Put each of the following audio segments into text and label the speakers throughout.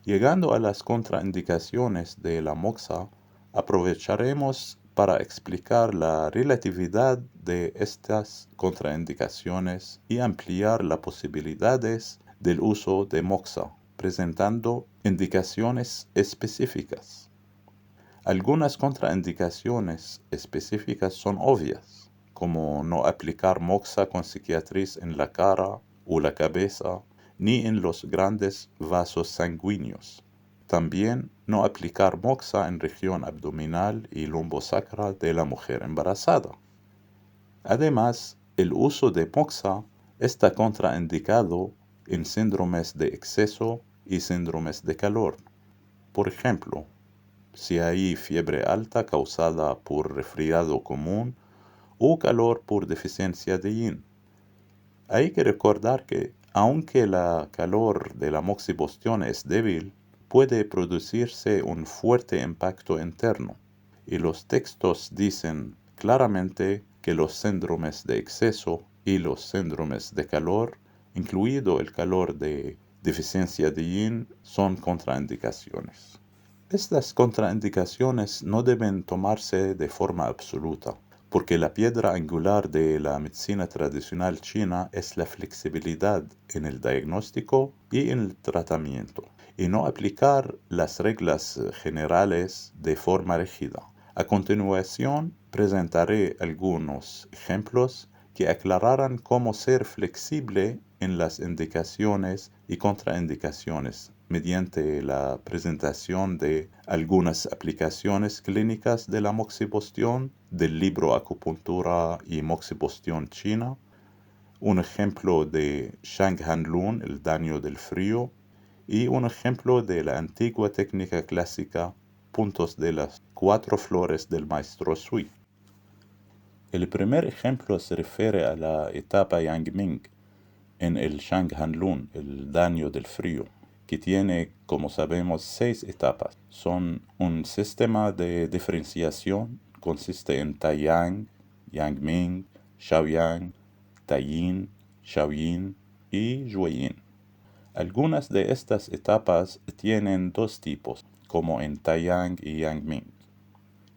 Speaker 1: Llegando a las contraindicaciones de la moxa, aprovecharemos para explicar la relatividad de estas contraindicaciones y ampliar las posibilidades del uso de moxa, presentando indicaciones específicas. Algunas contraindicaciones específicas son obvias, como no aplicar moxa con cicatriz en la cara o la cabeza, ni en los grandes vasos sanguíneos. También no aplicar moxa en región abdominal y lumbosacral de la mujer embarazada. Además, el uso de moxa está contraindicado en síndromes de exceso y síndromes de calor. Por ejemplo, si hay fiebre alta causada por resfriado común o calor por deficiencia de yin. Hay que recordar que, aunque la calor de la moxibustión es débil, puede producirse un fuerte impacto interno, y los textos dicen claramente que los síndromes de exceso y los síndromes de calor, incluido el calor de deficiencia de yin, son contraindicaciones. Estas contraindicaciones no deben tomarse de forma absoluta, porque la piedra angular de la medicina tradicional china es la flexibilidad en el diagnóstico y en el tratamiento, y no aplicar las reglas generales de forma rígida. A continuación, presentaré algunos ejemplos que aclararán cómo ser flexible en las indicaciones y contraindicaciones mediante la presentación de algunas aplicaciones clínicas de la moxibustión del libro Acupuntura y Moxibustión China, un ejemplo de Shang Han Lun, el daño del frío, y un ejemplo de la antigua técnica clásica, puntos de las 4 flores del maestro Sui. El primer ejemplo se refiere a la etapa Yang Ming en el Shang Han Lun, el daño del frío, que tiene, como sabemos, 6 etapas. Son un sistema de diferenciación, consiste en Taiyang, Yang Ming, Shaoyang, Taiyin, Shaoyin y Zhuoyin. Algunas de estas etapas tienen 2 tipos, como en Taiyang y Yang Ming.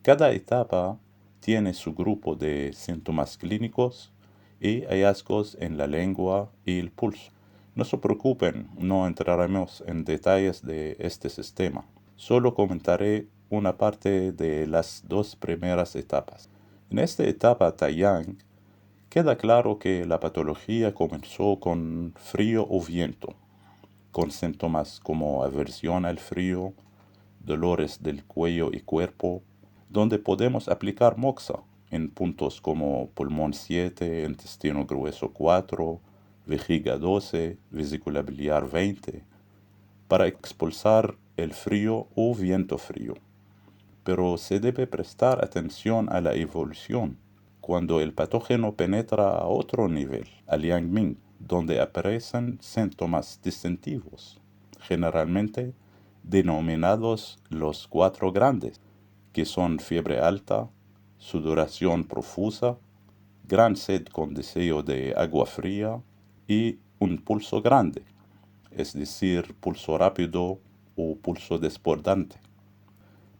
Speaker 1: Cada etapa tiene su grupo de síntomas clínicos y hallazgos en la lengua y el pulso. No se preocupen, no entraremos en detalles de este sistema. Solo comentaré una parte de las 2 primeras etapas. En esta etapa Taiyang, queda claro que la patología comenzó con frío o viento, con síntomas como aversión al frío, dolores del cuello y cuerpo, donde podemos aplicar moxa en puntos como pulmón 7, intestino grueso 4, vejiga 12, vesícula biliar 20, para expulsar el frío o viento frío. Pero se debe prestar atención a la evolución, cuando el patógeno penetra a otro nivel, al Yang Ming, donde aparecen síntomas distintivos, generalmente denominados los 4 grandes, que son fiebre alta, sudoración profusa, gran sed con deseo de agua fría y un pulso grande, es decir, pulso rápido o pulso desbordante.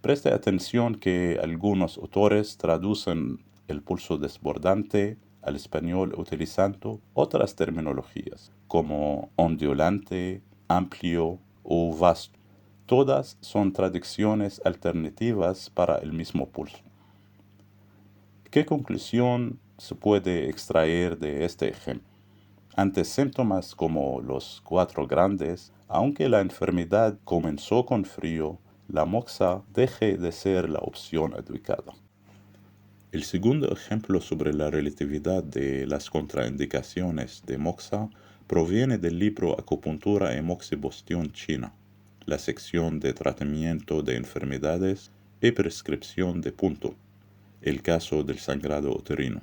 Speaker 1: Preste atención que algunos autores traducen el pulso desbordante al español utilizando otras terminologías, como ondulante, amplio o vasto. Todas son traducciones alternativas para el mismo pulso. ¿Qué conclusión se puede extraer de este ejemplo? Ante síntomas como los 4 grandes, aunque la enfermedad comenzó con frío, la moxa deje de ser la opción adecuada. El segundo ejemplo sobre la relatividad de las contraindicaciones de moxa proviene del libro Acupuntura y Moxibustión China, la sección de tratamiento de enfermedades y prescripción de punto, el caso del sangrado uterino.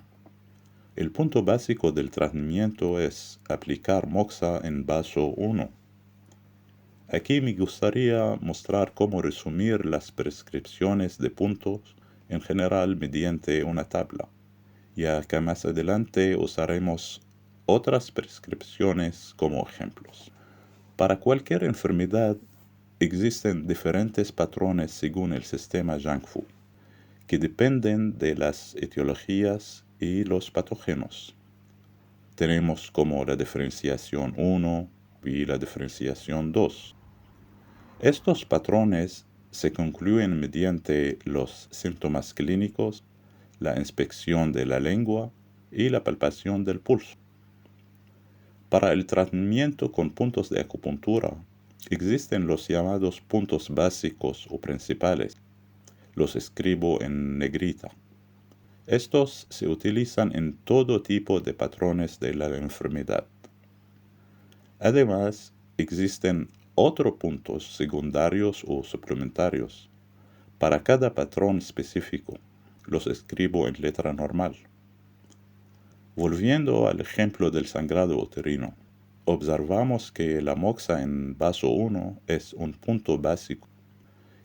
Speaker 1: El punto básico del tratamiento es aplicar moxa en vaso 1. Aquí me gustaría mostrar cómo resumir las prescripciones de puntos en general mediante una tabla, ya que más adelante usaremos otras prescripciones como ejemplos. Para cualquier enfermedad existen diferentes patrones según el sistema Yang-Fu, que dependen de las etiologías y los patógenos. Tenemos como la diferenciación 1 y la diferenciación 2. Estos patrones se concluyen mediante los síntomas clínicos, la inspección de la lengua y la palpación del pulso. Para el tratamiento con puntos de acupuntura, existen los llamados puntos básicos o principales. Los escribo en negrita. Estos se utilizan en todo tipo de patrones de la enfermedad. Además, existen otros puntos secundarios o suplementarios. Para cada patrón específico, los escribo en letra normal. Volviendo al ejemplo del sangrado uterino, observamos que la moxa en vaso 1 es un punto básico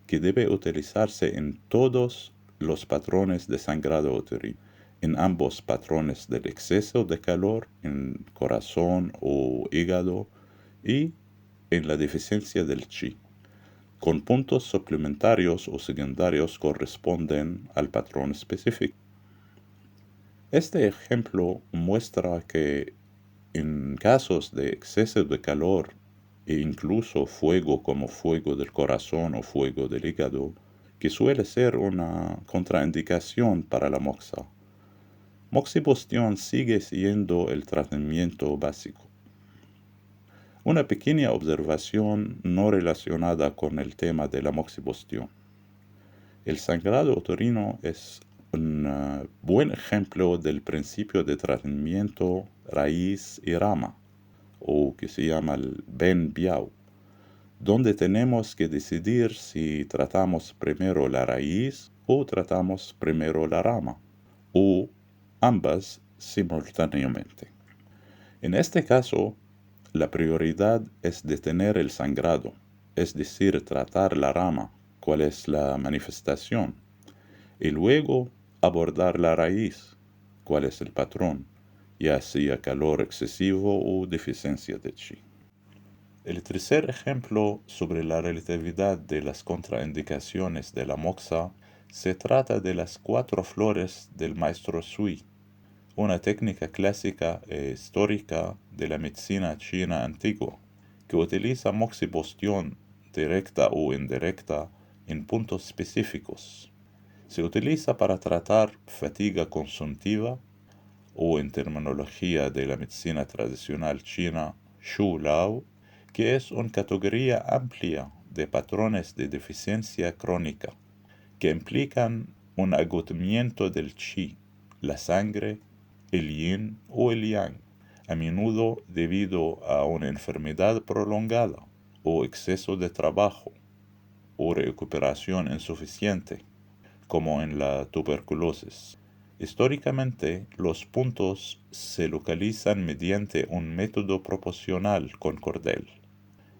Speaker 1: que debe utilizarse en todos los patrones de sangrado uterino, en ambos patrones del exceso de calor, en corazón o hígado, y en la deficiencia del chi, con puntos suplementarios o secundarios corresponden al patrón específico. Este ejemplo muestra que en casos de exceso de calor e incluso fuego como fuego del corazón o fuego del hígado, que suele ser una contraindicación para la moxa, moxibustión sigue siendo el tratamiento básico. Una pequeña observación no relacionada con el tema de la moxibustión. El sangrado uterino es un buen ejemplo del principio de tratamiento raíz y rama, o que se llama el Ben Biao, donde tenemos que decidir si tratamos primero la raíz o tratamos primero la rama, o ambas simultáneamente. En este caso, la prioridad es detener el sangrado, es decir, tratar la rama, cuál es la manifestación, y luego abordar la raíz, cuál es el patrón, ya sea calor excesivo o deficiencia de chi. El tercer ejemplo sobre la relatividad de las contraindicaciones de la moxa se trata de las 4 flores del maestro Sui, una técnica clásica e histórica de la medicina china antigua, que utiliza moxibustión directa o indirecta en puntos específicos. Se utiliza para tratar fatiga consuntiva, o en terminología de la medicina tradicional china, Shu Lao, que es una categoría amplia de patrones de deficiencia crónica, que implican un agotamiento del chi, la sangre, el yin o el yang, a menudo debido a una enfermedad prolongada o exceso de trabajo o recuperación insuficiente, como en la tuberculosis. Históricamente, los puntos se localizan mediante un método proporcional con cordel,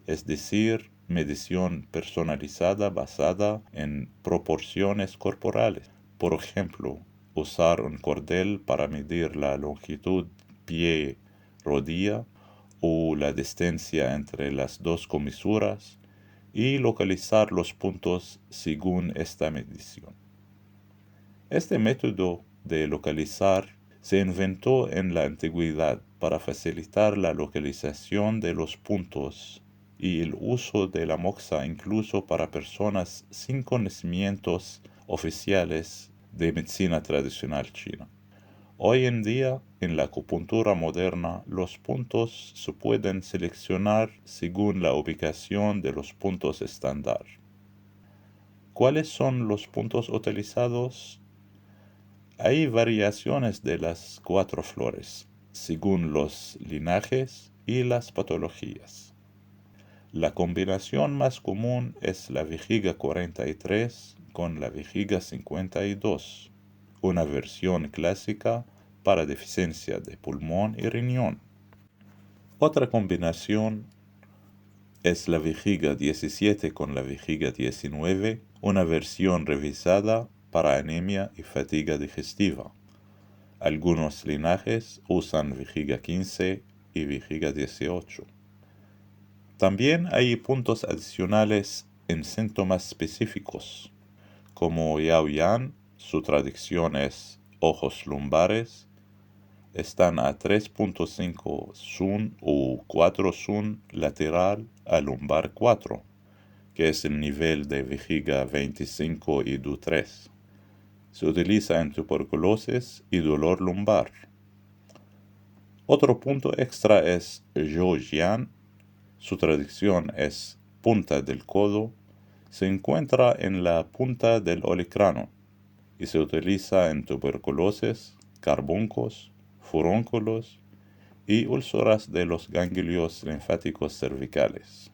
Speaker 1: es decir, medición personalizada basada en proporciones corporales. Por ejemplo, usar un cordel para medir la longitud pie-rodilla o la distancia entre las dos comisuras y localizar los puntos según esta medición. Este método de localizar se inventó en la antigüedad para facilitar la localización de los puntos y el uso de la moxa incluso para personas sin conocimientos oficiales de medicina tradicional china. Hoy en día, en la acupuntura moderna, los puntos se pueden seleccionar según la ubicación de los puntos estándar. ¿Cuáles son los puntos utilizados? Hay variaciones de las 4 flores, según los linajes y las patologías. La combinación más común es la vejiga 43 con la vejiga 52, una versión clásica para deficiencia de pulmón y riñón. Otra combinación es la vejiga 17 con la vejiga 19, una versión revisada para anemia y fatiga digestiva. Algunos linajes usan vejiga 15 y vejiga 18. También hay puntos adicionales en síntomas específicos, como Yaoyan, su traducción es ojos lumbares, están a 3.5 sun o 4 sun lateral a lumbar 4, que es el nivel de vejiga 25 y DU3. Se utiliza en tuberculosis y dolor lumbar. Otro punto extra es Zhoujian, su traducción es punta del codo, se encuentra en la punta del olecrano y se utiliza en tuberculosis, carbuncos, furúnculos y úlceras de los ganglios linfáticos cervicales.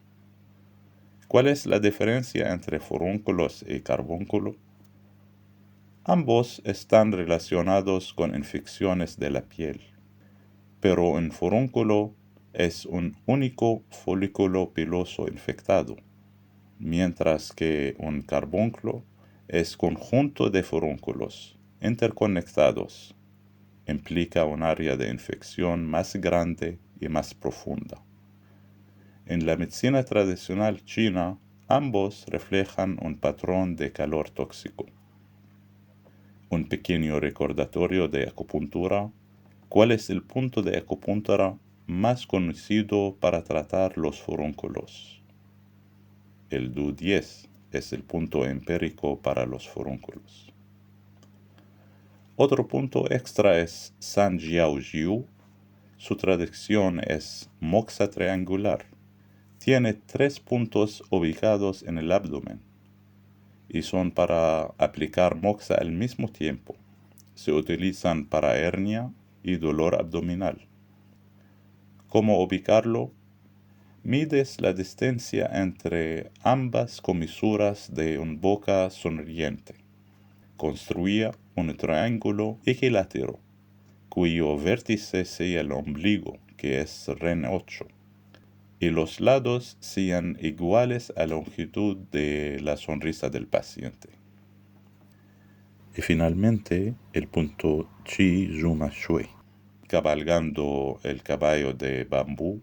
Speaker 1: ¿Cuál es la diferencia entre furúnculos y carbúnculo? Ambos están relacionados con infecciones de la piel, pero un furúnculo es un único folículo piloso infectado, mientras que un carbúnculo es conjunto de furúnculos interconectados. Implica un área de infección más grande y más profunda. En la medicina tradicional china, ambos reflejan un patrón de calor tóxico. Un pequeño recordatorio de acupuntura. ¿Cuál es el punto de acupuntura más conocido para tratar los furúnculos? El DU10 es el punto empírico para los furúnculos. Otro punto extra es San Jiao Jiu. Su traducción es moxa triangular. Tiene 3 puntos ubicados en el abdomen y son para aplicar moxa al mismo tiempo. Se utilizan para hernia y dolor abdominal. ¿Cómo ubicarlo? Mides la distancia entre ambas comisuras de una boca sonriente. Construía un triángulo equilátero, cuyo vértice sea el ombligo, que es REN 8, y los lados sean iguales a la longitud de la sonrisa del paciente. Y finalmente, el punto Chi Zuma Shui, cabalgando el caballo de bambú,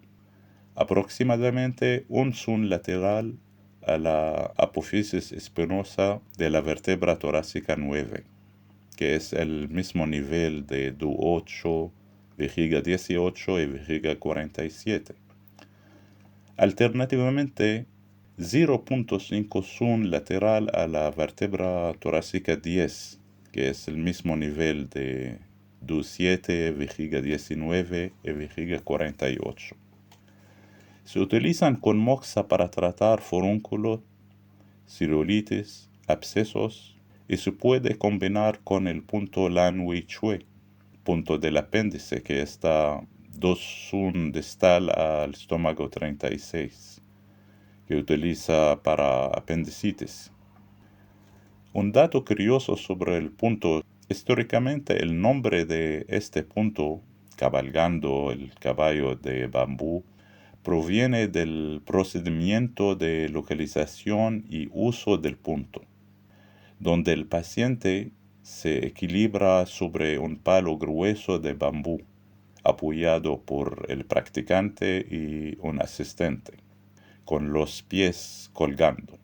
Speaker 1: aproximadamente un sun lateral a la apófisis espinosa de la vértebra torácica 9, que es el mismo nivel de DU8, vejiga 18 y vejiga 47. Alternativamente, 0.5 sun lateral a la vértebra torácica 10, que es el mismo nivel de DU7, vejiga 19 y vejiga 48. Se utilizan con moxa para tratar furúnculos, celulitis, abscesos y se puede combinar con el punto Lan Wei Chue, punto del apéndice que está 2 sun distal al estómago 36, que utiliza para apendicitis. Un dato curioso sobre el punto: históricamente el nombre de este punto, cabalgando el caballo de bambú, proviene del procedimiento de localización y uso del punto, donde el paciente se equilibra sobre un palo grueso de bambú, apoyado por el practicante y un asistente, con los pies colgando.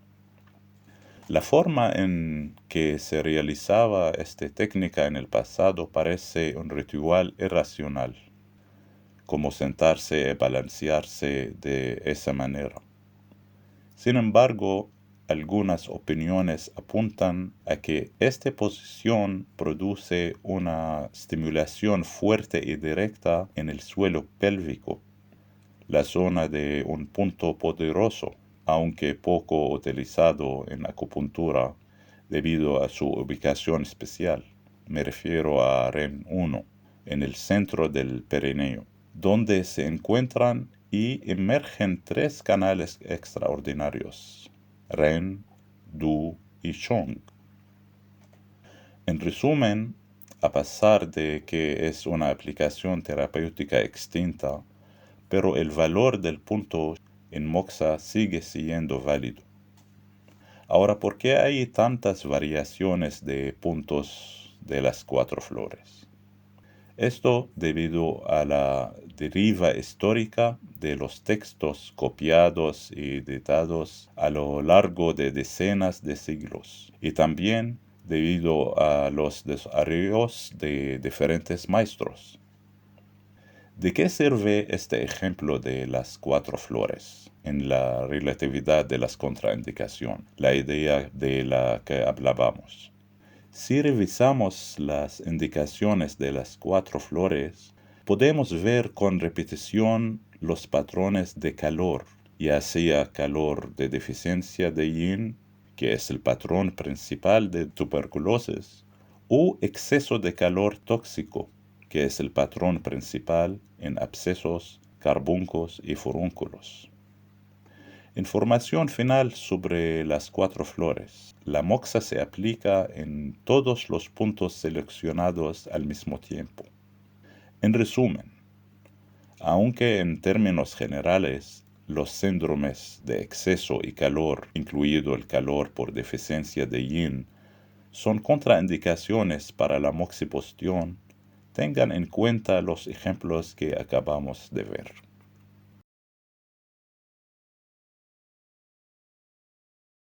Speaker 1: La forma en que se realizaba esta técnica en el pasado parece un ritual irracional, como sentarse y balancearse de esa manera. Sin embargo, algunas opiniones apuntan a que esta posición produce una estimulación fuerte y directa en el suelo pélvico, la zona de un punto poderoso, aunque poco utilizado en acupuntura debido a su ubicación especial. Me refiero a REN 1, en el centro del perineo, donde se encuentran y emergen 3 canales extraordinarios: REN, DU y Chong. En resumen, a pesar de que es una aplicación terapéutica extinta, pero el valor del punto en moxa sigue siendo válido. Ahora, ¿por qué hay tantas variaciones de puntos de las 4 flores? Esto debido a la deriva histórica de los textos copiados y editados a lo largo de decenas de siglos, y también debido a los desarrollos de diferentes maestros. ¿De qué sirve este ejemplo de las 4 flores en la relatividad de las contraindicaciones, la idea de la que hablábamos? Si revisamos las indicaciones de las 4 flores, podemos ver con repetición los patrones de calor, ya sea calor de deficiencia de yin, que es el patrón principal de tuberculosis, o exceso de calor tóxico, que es el patrón principal en abscesos, carbuncos y furúnculos. Información final sobre las 4 flores. La moxa se aplica en todos los puntos seleccionados al mismo tiempo. En resumen, aunque en términos generales los síndromes de exceso y calor, incluido el calor por deficiencia de yin, son contraindicaciones para la moxibustión, tengan en cuenta los ejemplos que acabamos de ver.